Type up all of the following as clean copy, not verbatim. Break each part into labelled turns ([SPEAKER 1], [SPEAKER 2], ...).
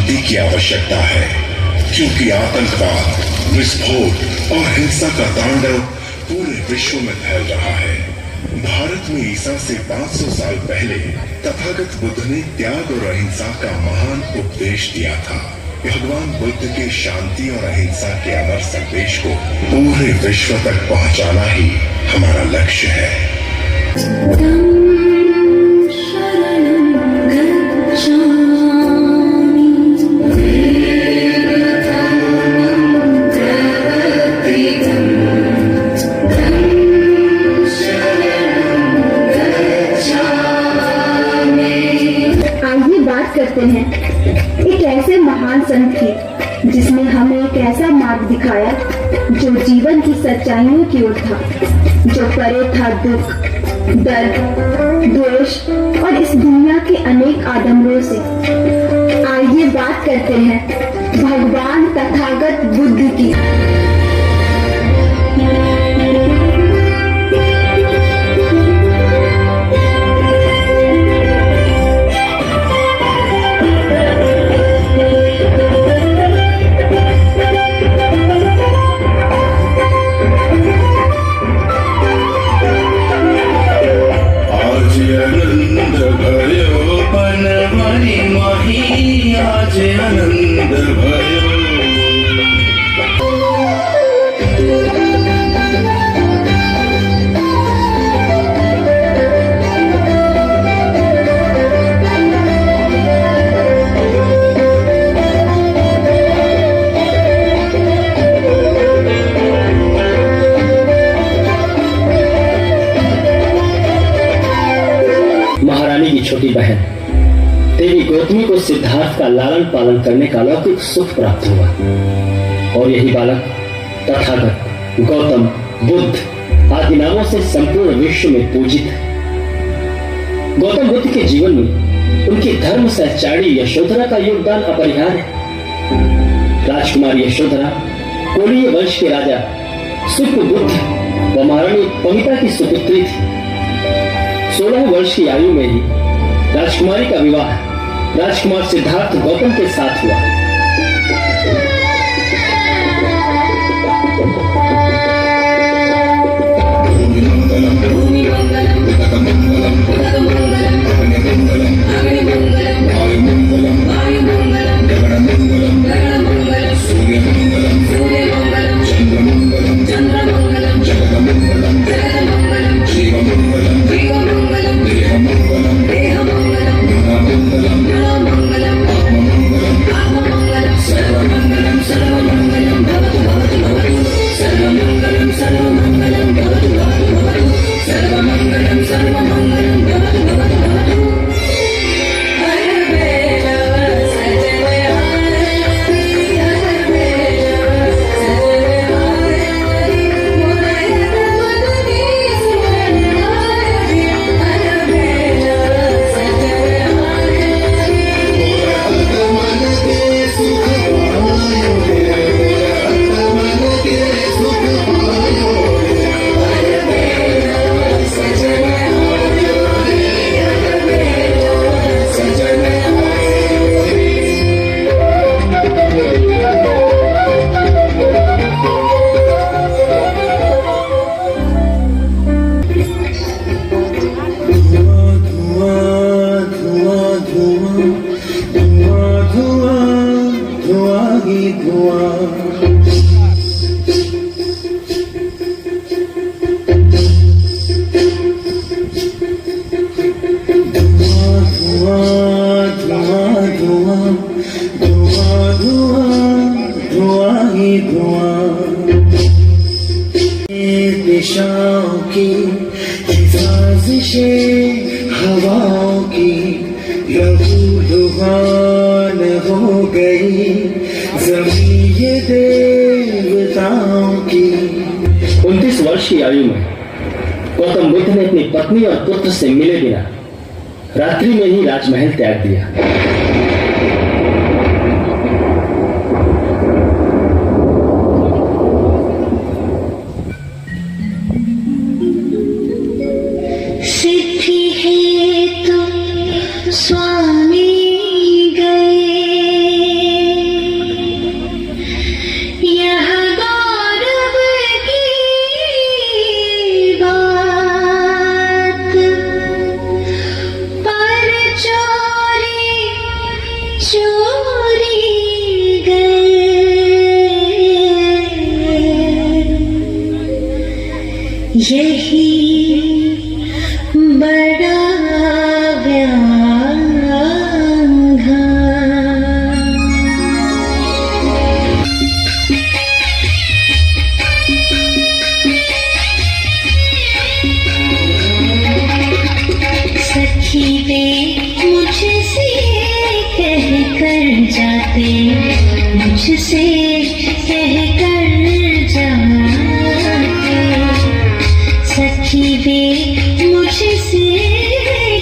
[SPEAKER 1] शांति की आवश्यकता है, क्योंकि आतंकवाद, विस्फोट और हिंसा का तांडव पूरे विश्व में फैल रहा है। भारत में ईसा से 500 साल पहले तथागत बुद्ध ने त्याग और अहिंसा का महान उपदेश दिया था। भगवान बुद्ध के शांति और अहिंसा के अमर संदेश को पूरे विश्व तक पहुंचाना ही हमारा लक्ष्य है।
[SPEAKER 2] करते हैं एक ऐसे महान संत की जिसने हमें एक ऐसा मार्ग दिखाया जो जीवन की सच्चाइयों की ओर था, जो परे था दुख, दर्द, द्वेष और इस दुनिया के अनेक आडंबरों से। आइए बात करते हैं भगवान तथागत बुद्ध की।
[SPEAKER 3] महारानी की छोटी बहन देवी गौतमी को सिद्धार्थ का लालन पालन करने का अलौकिक सुख प्राप्त हुआ और यही बालक तथागत, गौतम, बुद्ध आदि नामों से संपूर्ण विश्व में पूजित है। गौतम बुद्ध के जीवन में उनकी धर्म सहचारी यशोधरा का योगदान अपरिहार्य है। राजकुमारी यशोधरा कोलीय वंश के राजा सुप्रबुद्ध व महारानी पमिता की सुपुत्री थी। 16 वर्ष की आयु में ही राजकुमारी का विवाह राजकुमार सिद्धार्थ गौतम के साथ हुआ।
[SPEAKER 4] दिशाओं की साजिशें हवाओं की लहूलुहान हो गई ज़मीं ये देवताओं की।
[SPEAKER 3] 29 वर्ष की आयु में गौतम बुद्ध ने अपनी पत्नी और पुत्र से मिले बिना रात्रि में ही राजमहल त्याग दिया।
[SPEAKER 2] सिद्धि है तो स्वामी गए
[SPEAKER 5] यही बड़ा व्याधा। सखी वे मुझसे कह कर जाते, मुझसे कह कर जाते। सखी वे मुझसे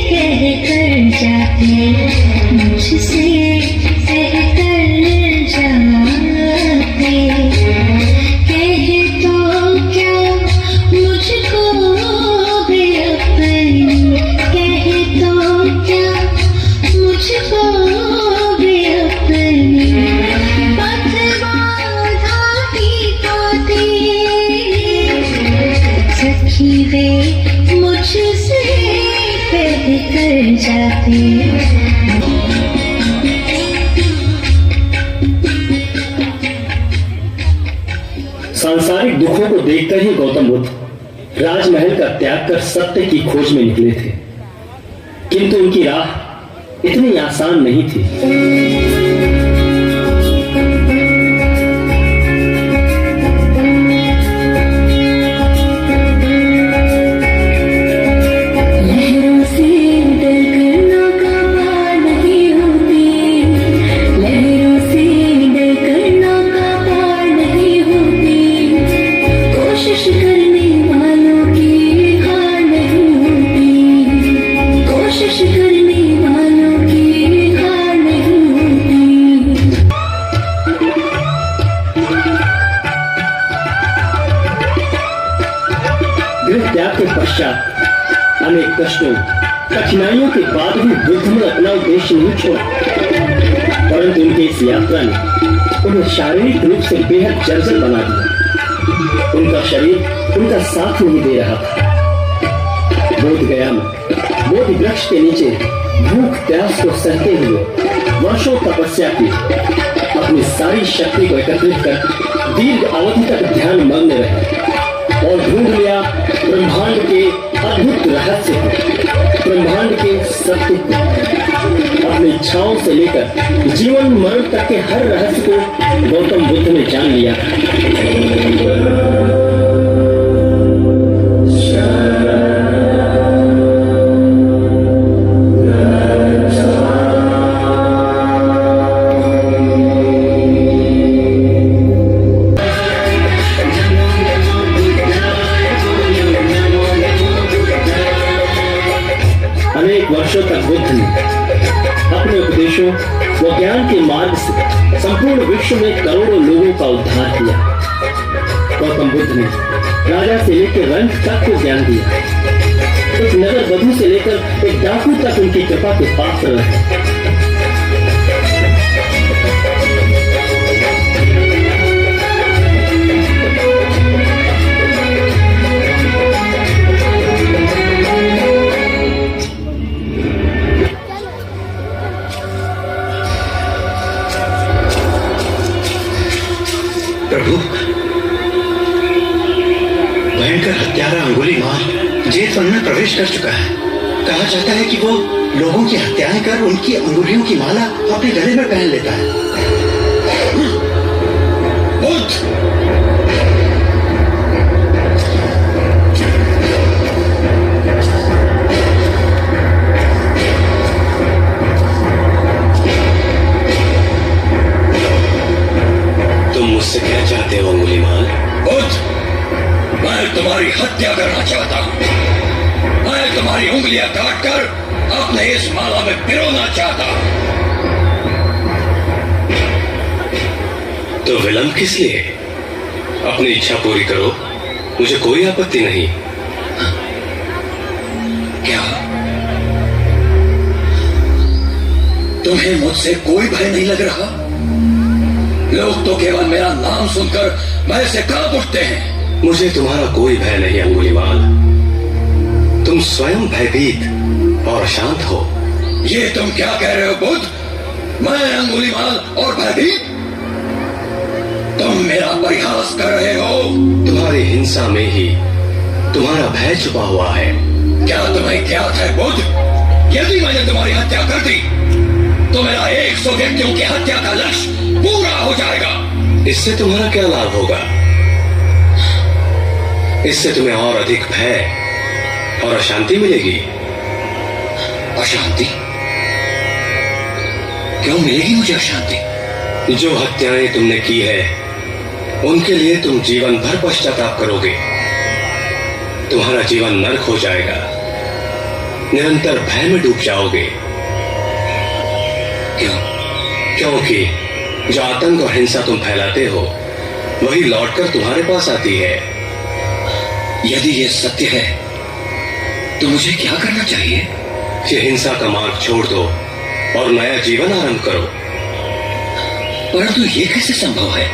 [SPEAKER 5] कह कर जाते, मुझसे कह कर जाते। कह तो क्या मुझको भी अपनी, कह तो क्या मुझको भी अपनी पथ बाधा ही पाते। सखी वे मुझसे कह कर जाते।
[SPEAKER 3] सांसारिक दुखों को देखकर ही गौतम बुद्ध राजमहल का त्याग कर सत्य की खोज में निकले थे, किंतु उनकी राह इतनी आसान नहीं थी।
[SPEAKER 5] लहरों से डरकर नौका पार नहीं होती, लहरों से डरकर नौका पार नहीं होती। कोशिश करने वालों की हार नहीं होती, कोशिश करने वालों की हार नहीं होती।
[SPEAKER 3] गृह त्याग के पश्चात अनेक कष्टों कठिनाइयों के बाद भी बुद्ध ने अपना उद्देश्य नहीं छोड़ा, परंतु उनकी इस यात्रा ने उन्हें शारीरिक रूप से बेहद जर्जर बना दिया। उनका शरीर उनका साथ नहीं दे रहा था। बोध गया में बोधि वृक्ष के नीचे भूख प्यास को सहते हुए वर्षों तपस्या की, अपनी सारी शक्ति को एकत्रित कर दीर्घ अवधि तक ध्यान मग्न रहे और ढूंढ लिया ब्रह्मांड के अद्भुत रहस्य को, ब्रह्मांड के सत्य को। अपनी इच्छाओं से लेकर जीवन मरण तक के हर रहस्य को गौतम बुद्ध ने जान लिया। अनेक वर्षों तक बुद्ध ने अपने उपदेशों व ज्ञान के मार्ग से संपूर्ण विश्व में करोड़ों लोगों का उद्धार किया। गौतम बुद्ध ने राजा से लेकर रंग तक को ज्ञान दिया, एक नगर वधु से लेकर एक डाकू तक उनकी कृपा के पात्र रहे।
[SPEAKER 6] प्रभु, भयंकर हत्यारा अंगुलीमाल जेतवन में प्रवेश कर चुका है। कहा जाता है कि वो लोगों की हत्याएं कर उनकी अंगुलियों की माला अपने गले में पहन लेता है। बुद्ध!
[SPEAKER 7] मुझसे क्या चाहते हो अंगुलीमाल?
[SPEAKER 6] बुद्ध, मैं तुम्हारी हत्या करना चाहता हूँ। मैं तुम्हारी उंगलियां काटकर अपने इस माला में पिरोना चाहता हूँ।
[SPEAKER 7] तो विलंब किस लिए? अपनी इच्छा पूरी करो, मुझे कोई आपत्ति नहीं।
[SPEAKER 6] क्या तुम्हें मुझसे कोई भय नहीं लग रहा? लोग तो केवल मेरा नाम सुनकर भय से कांप उठते हैं।
[SPEAKER 7] मुझे तुम्हारा कोई भय नहीं अंगुलीमाल, तुम स्वयं भयभीत और अशांत हो।
[SPEAKER 6] ये तुम क्या कह रहे हो बुद्ध? मैं अंगुलीमाल और भयभीत? तुम मेरा परिहास कर रहे हो।
[SPEAKER 7] तुम्हारी हिंसा में ही तुम्हारा भय छुपा हुआ है।
[SPEAKER 8] क्या तुम्हें ज्ञात है बुद्ध, यदि मैंने तुम्हारी हत्या कर दी तो मेरा 100 व्यक्तियों की हत्या का लक्ष्य पूरा हो जाएगा।
[SPEAKER 7] इससे तुम्हारा क्या लाभ होगा? इससे तुम्हें और अधिक भय और अशांति मिलेगी।
[SPEAKER 8] अशांति? क्यों मिलेगी मुझे अशांति?
[SPEAKER 7] जो हत्याएं तुमने की है उनके लिए तुम जीवन भर पश्चाताप करोगे। तुम्हारा जीवन नरक हो जाएगा, निरंतर भय में डूब जाओगे।
[SPEAKER 8] क्यों?
[SPEAKER 7] क्योंकि जो आतंक और हिंसा तुम फैलाते हो वही लौटकर तुम्हारे पास आती है।
[SPEAKER 8] यदि ये सत्य है तो मुझे क्या करना चाहिए?
[SPEAKER 7] ये हिंसा का मार्ग छोड़ दो और नया जीवन आरंभ करो।
[SPEAKER 8] परंतु ये कैसे संभव है?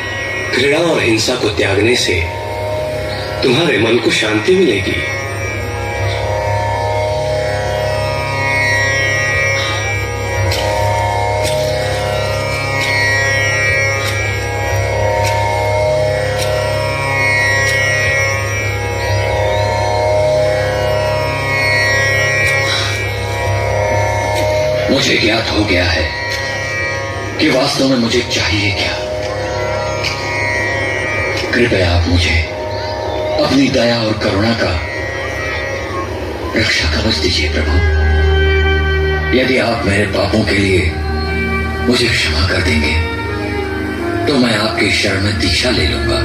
[SPEAKER 7] घृणा और हिंसा को त्यागने से तुम्हारे मन को शांति मिलेगी।
[SPEAKER 8] मुझे ज्ञात हो गया है कि वास्तव में मुझे चाहिए क्या। कृपया आप मुझे अपनी दया और करुणा का रक्षा कवच दीजिए प्रभु। यदि आप मेरे पापों के लिए मुझे क्षमा कर देंगे तो मैं आपके शरण में दीक्षा ले लूंगा।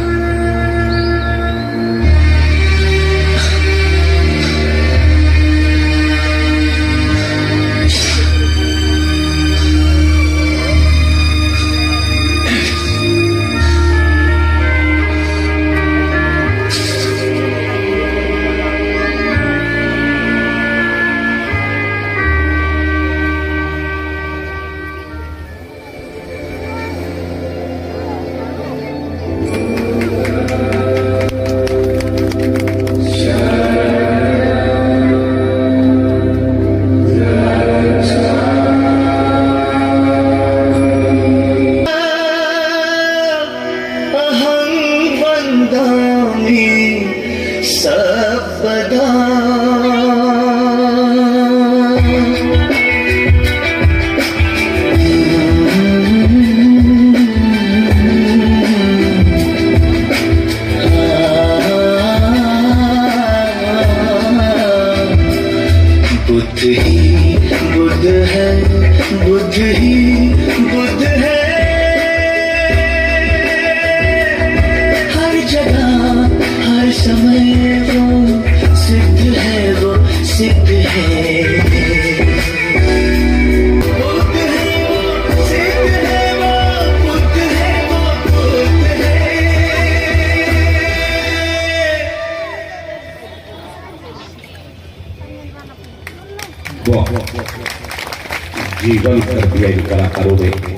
[SPEAKER 9] जीवन कर दिया इन कलाकारों ने।